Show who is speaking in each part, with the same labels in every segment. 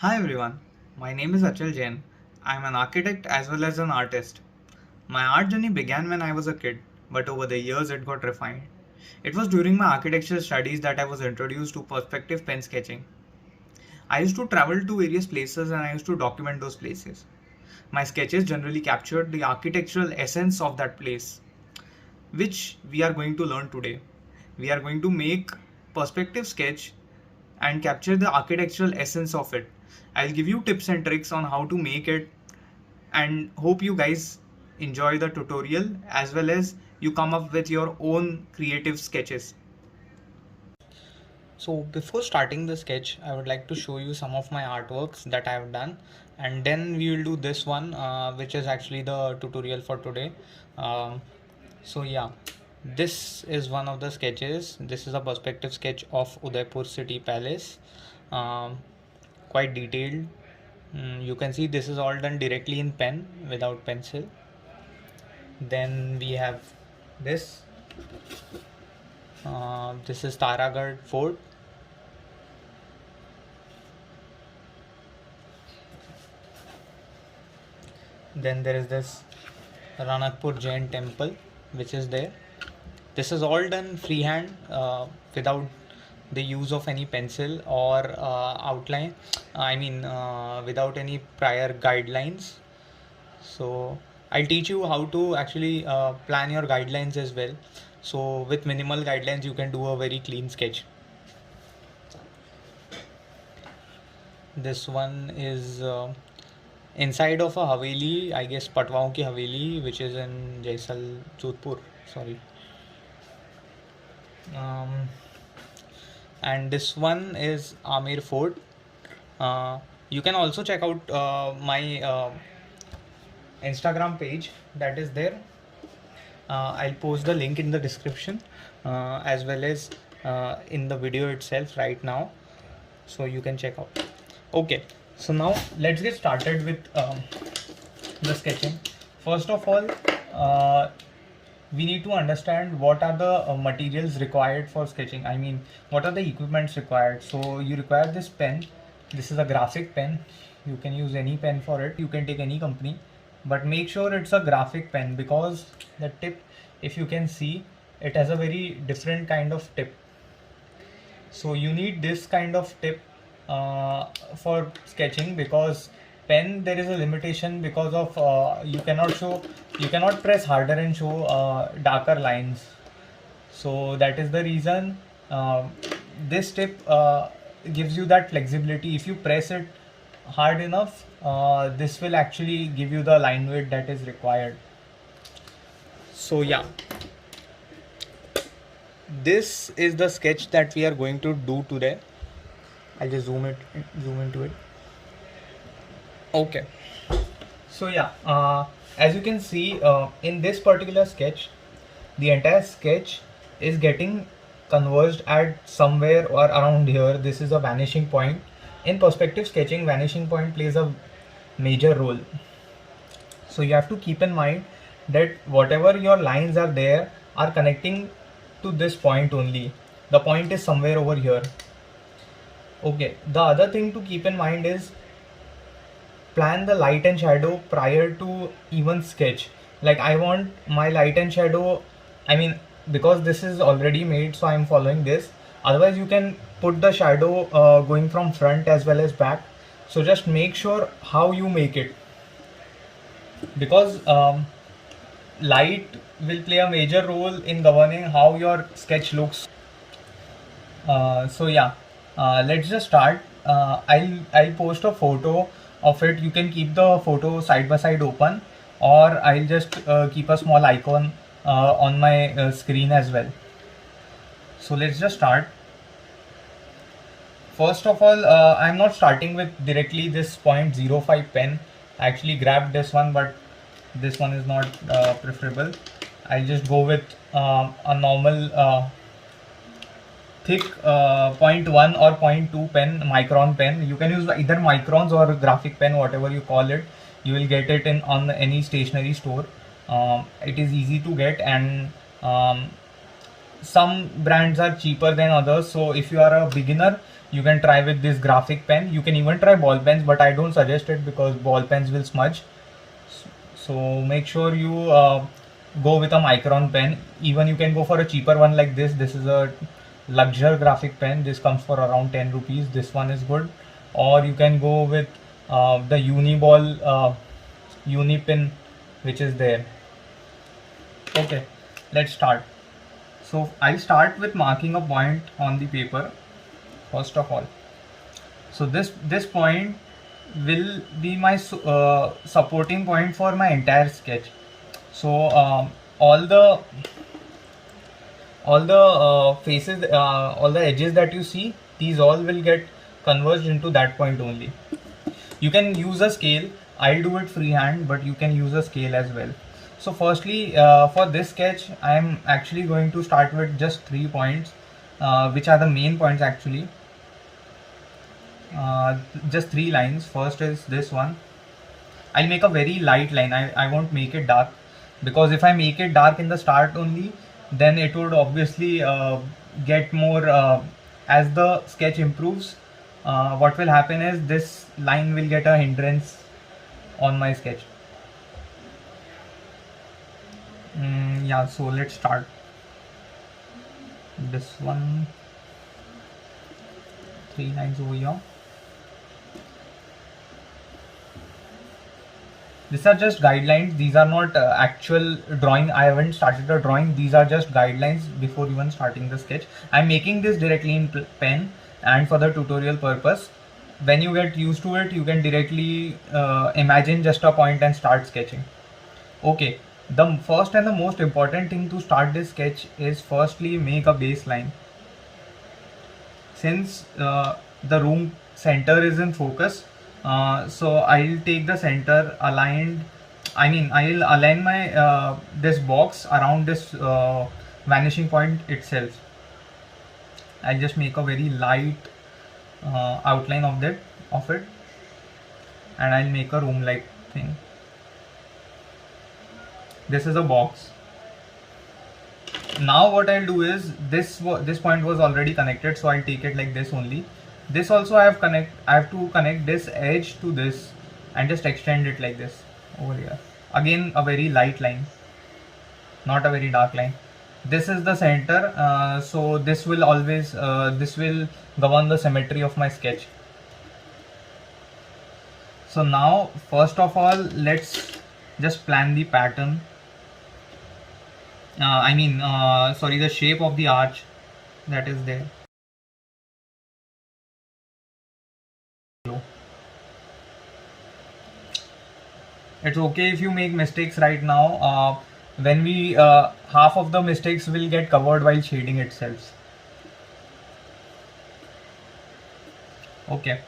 Speaker 1: Hi everyone, my name is Achal Jain. I am an architect as well as an artist. My art journey began when I was a kid, but over the years it got refined. It was during my architecture studies that I was introduced to perspective pen sketching. I used to travel to various places and I used to document those places. My sketches generally captured the architectural essence of that place, which we are going to learn today. We are going to make perspective sketch and capture the architectural essence of it. I'll give you tips and tricks on how to make it and hope you guys enjoy the tutorial as well as you come up with your own creative sketches. So before starting the sketch, I would like to show you some of my artworks that I have done, and then we will do this one, which is actually the tutorial for today. Um, so yeah, this is one of the sketches. This is a perspective sketch of Udaipur City Palace. Um, Quite detailed. You can see this is all done directly in pen without pencil. Then we have this. This is Taragarh Fort. Then there is this Ranakpur Jain temple, which is there. This is all done freehand without the use of any pencil or outline. Without any prior guidelines. So I'll teach you how to actually plan your guidelines as well. So with minimal guidelines, you can do a very clean sketch. This one is inside of a Haveli, I guess Patwaon ki Haveli, which is in Jaisal, Jodhpur. Sorry. And this one is Amir Fort. You can also check out my Instagram page that is there. I'll post the link in the description as well as in the video itself right now, so you can check out. Okay, so now let's get started with the sketching. First of all, we need to understand what are the materials required for sketching. I mean, what are the equipments required. So you require this pen. This is a graphic pen. You can use any pen for it. You can take any company, but make sure it's a graphic pen because the tip, if you can see, it has a very different kind of tip. So you need this kind of tip for sketching, because pen there is a limitation because of you cannot press harder and show darker lines. So that is the reason this tip gives you that flexibility. If you press it hard enough, this will actually give you the line width that is required. So yeah, this is the sketch that we are going to do today. I'll just zoom into it. Okay, so yeah, as you can see in this particular sketch, the entire sketch is getting converged at somewhere or around here. This is a vanishing point. In perspective sketching, vanishing point plays a major role. So you have to keep in mind that whatever your lines are there are connecting to this point only. The point is somewhere over here. Okay, the other thing to keep in mind is plan the light and shadow prior to even sketch. Like I want my light and shadow, because this is already made, so I'm following this. Otherwise you can put the shadow going from front as well as back. So just make sure how you make it, because light will play a major role in governing how your sketch looks. So yeah, let's just start. I'll post a photo of it. You can keep the photo side by side open, or I'll just keep a small icon on my screen as well. So let's just start. First of all, I'm not starting with directly this 0.05 pen. I actually grabbed this one, but this one is not preferable. I'll just go with a normal thick 0.1 or 0.2 pen, micron pen. You can use either microns or graphic pen, whatever you call it. You will get it in on any stationery store. It is easy to get, and some brands are cheaper than others. So if you are a beginner, You can try with this graphic pen. You can even try ball pens, but I don't suggest it because ball pens will smudge. So make sure you go with a Micron pen. Even you can go for a cheaper one like this. This is a Luxure graphic pen. This comes for around 10 rupees. This one is good. Or you can go with the Uniball Unipin, which is there. Okay, let's start. So I'll start with marking a point on the paper first of all. So this point will be my supporting point for my entire sketch. So all the faces, all the edges that you see, these all will get converged into that point only. You can use a scale. I'll do it freehand, but you can use a scale as well. So firstly, for this sketch, I am actually going to start with just 3 points, which are the main points actually. Just 3 lines. First is this one. I'll make a very light line. I won't make it dark, because if I make it dark in the start only, then it would obviously get more as the sketch improves. What will happen is this line will get a hindrance on my sketch. Yeah, so let's start. This one, 3 lines over here. These are just guidelines. These are not actual drawing. I haven't started a drawing. These are just guidelines before even starting the sketch. I'm making this directly in pen and for the tutorial purpose. When you get used to it, you can directly imagine just a point and start sketching. Okay, the first and the most important thing to start this sketch is firstly make a baseline. Since the room center is in focus, so I'll take the center aligned. I'll align my this box around this vanishing point itself. I'll just make a very light outline of it, and I'll make a room-like thing. This is a box. Now what I'll do is this point was already connected, so I'll take it like this only. This also I have to connect this edge to this and just extend it like this over here. Again, a very light line, not a very dark line. This is the center, so this will always this will govern the symmetry of my sketch. So now first of all, let's just plan the pattern. Sorry, the shape of the arch that is there. It's okay if you make mistakes right now. When we half of the mistakes will get covered while shading itself. Okay,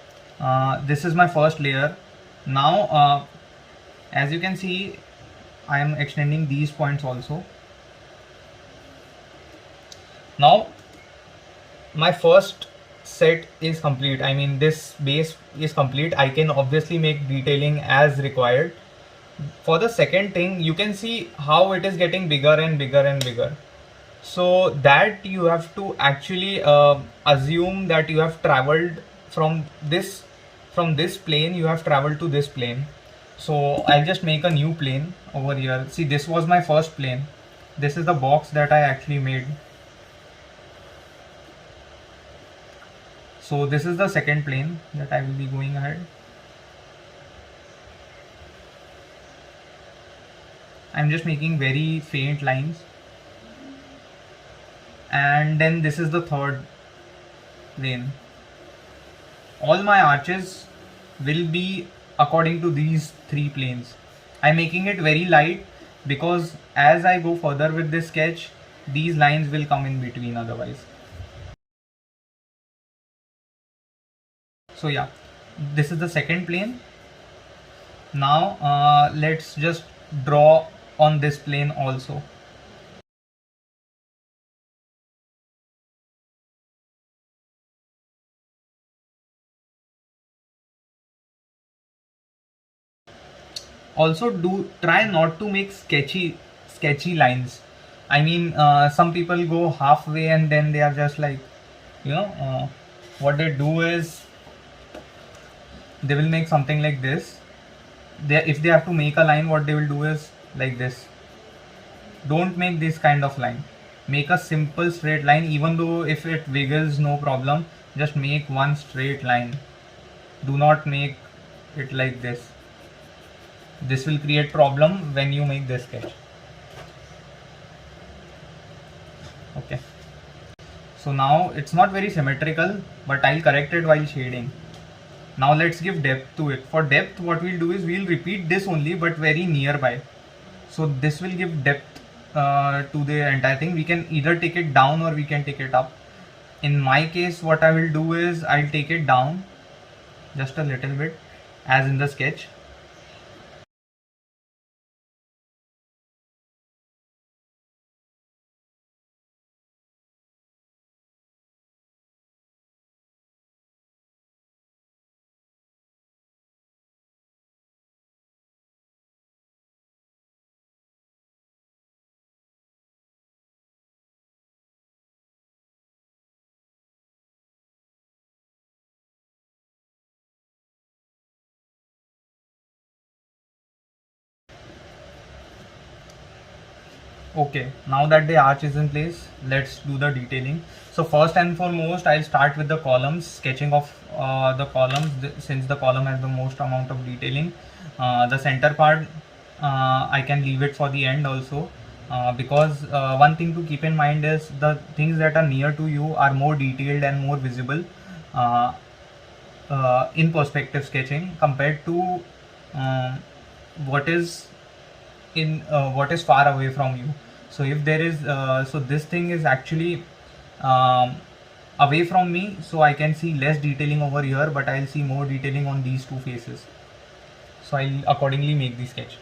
Speaker 1: this is my first layer. Now as you can see, I am extending these points also. Now my first set is complete. This base is complete. I can obviously make detailing as required. For the second thing, you can see how it is getting bigger and bigger and bigger. So that you have to actually assume that you have traveled from this plane, you have traveled to this plane. So I'll just make a new plane over here. See, this was my first plane. This is the box that I actually made. So this is the second plane that I will be going ahead. I'm just making very faint lines. And then this is the third plane. All my arches will be according to these 3 planes. I'm making it very light because as I go further with this sketch, these lines will come in between otherwise. So yeah, this is the second plane. Now let's just draw on this plane also. Also try not to make sketchy lines. Some people go halfway and then they are just like, what they do is they will make something like this. If they have to make a line, what they will do is like this. Don't make this kind of line. Make a simple straight line, even though if it wiggles, no problem. Just make one straight line. Do not make it like this. This will create problem when you make this sketch. Okay. So now it's not very symmetrical, but I'll correct it while shading. Now let's give depth to it. For depth, what we'll do is we'll repeat this only, but very nearby. So this will give depth to the entire thing. We can either take it down or we can take it up. In my case, what I will do is I'll take it down just a little bit, as in the sketch. Okay, now that the arch is in place, let's do the detailing. So first and foremost, I'll start with the columns, sketching of the columns, since the column has the most amount of detailing. The center part, I can leave it for the end also, because one thing to keep in mind is the things that are near to you are more detailed and more visible uh, in perspective sketching compared to um, what is what is far away from you. So if there is so this thing is actually um, away from me, so I can see less detailing over here, but I'll see more detailing on these two faces. So I'll accordingly make the sketch.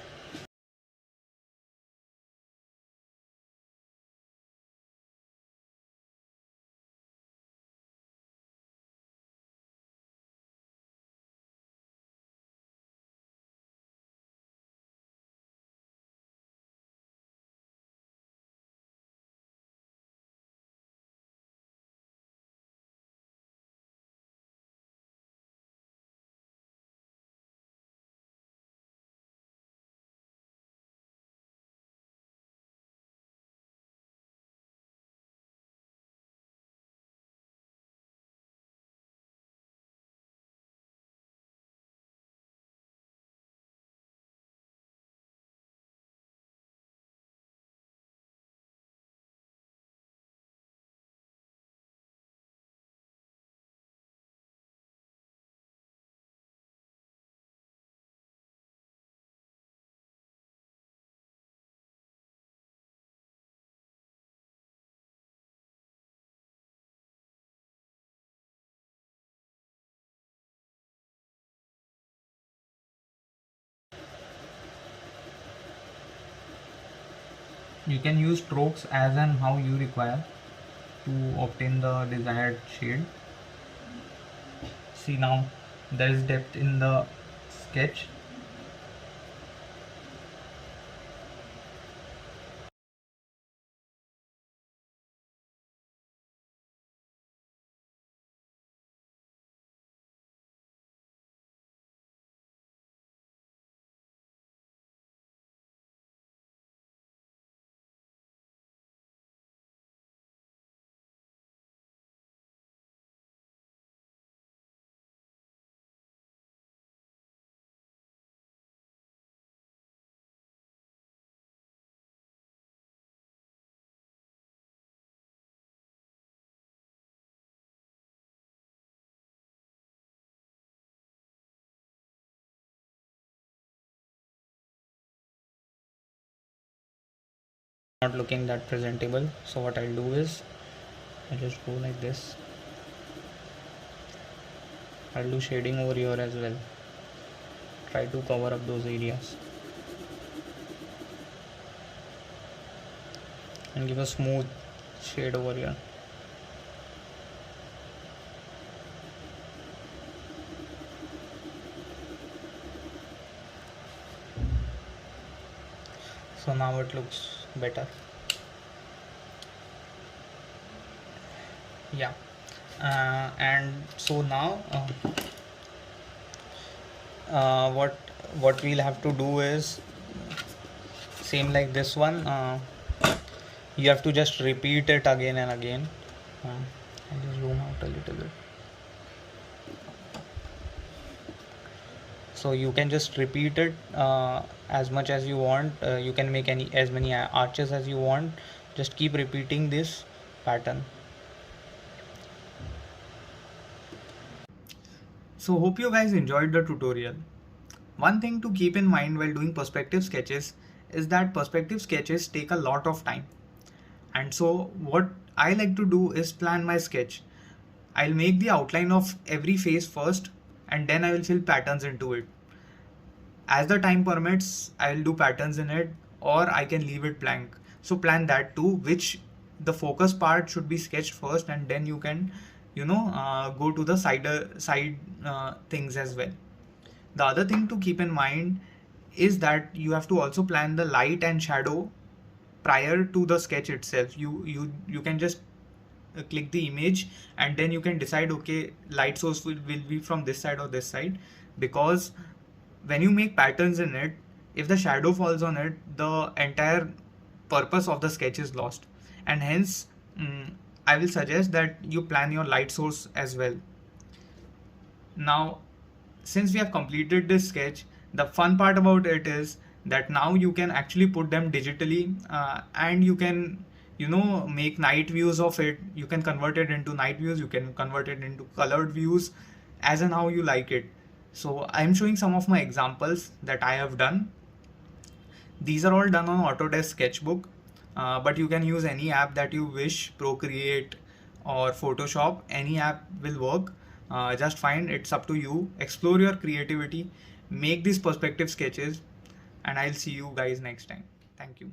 Speaker 1: You can use strokes as and how you require to obtain the desired shade. See, now there is depth in the sketch. Not looking that presentable, so what I'll do is I'll just go like this. I'll do shading over here as well. Try to cover up those areas and give a smooth shade over here. So now it looks better. Yeah. And so now what we'll have to do is same like this one. You have to just repeat it again and again. I'll just zoom out a little bit. So you can just repeat it as much as you want. You can make as many arches as you want. Just keep repeating this pattern. So hope you guys enjoyed the tutorial. One thing to keep in mind while doing perspective sketches is that perspective sketches take a lot of time. And so what I like to do is plan my sketch. I'll make the outline of every face first and then I will fill patterns into it. As the time permits, I will do patterns in it or I can leave it blank. So plan that too, which the focus part should be sketched first and then you can, go to the side things as well. The other thing to keep in mind is that you have to also plan the light and shadow prior to the sketch itself. You can just click the image and then you can decide, okay, light source will be from this side or this side, because when you make patterns in it, if the shadow falls on it, the entire purpose of the sketch is lost. And hence I will suggest that you plan your light source as well. Now since we have completed this sketch, the fun part about it is that now you can actually put them digitally and you can make night views of it. You can convert it into night views, you can convert it into colored views, as and how you like it. So I'm showing some of my examples that I have done. These are all done on Autodesk Sketchbook, but you can use any app that you wish, Procreate or Photoshop, any app will work. Just find, it's up to you. Explore your creativity, make these perspective sketches, and I'll see you guys next time. Thank you.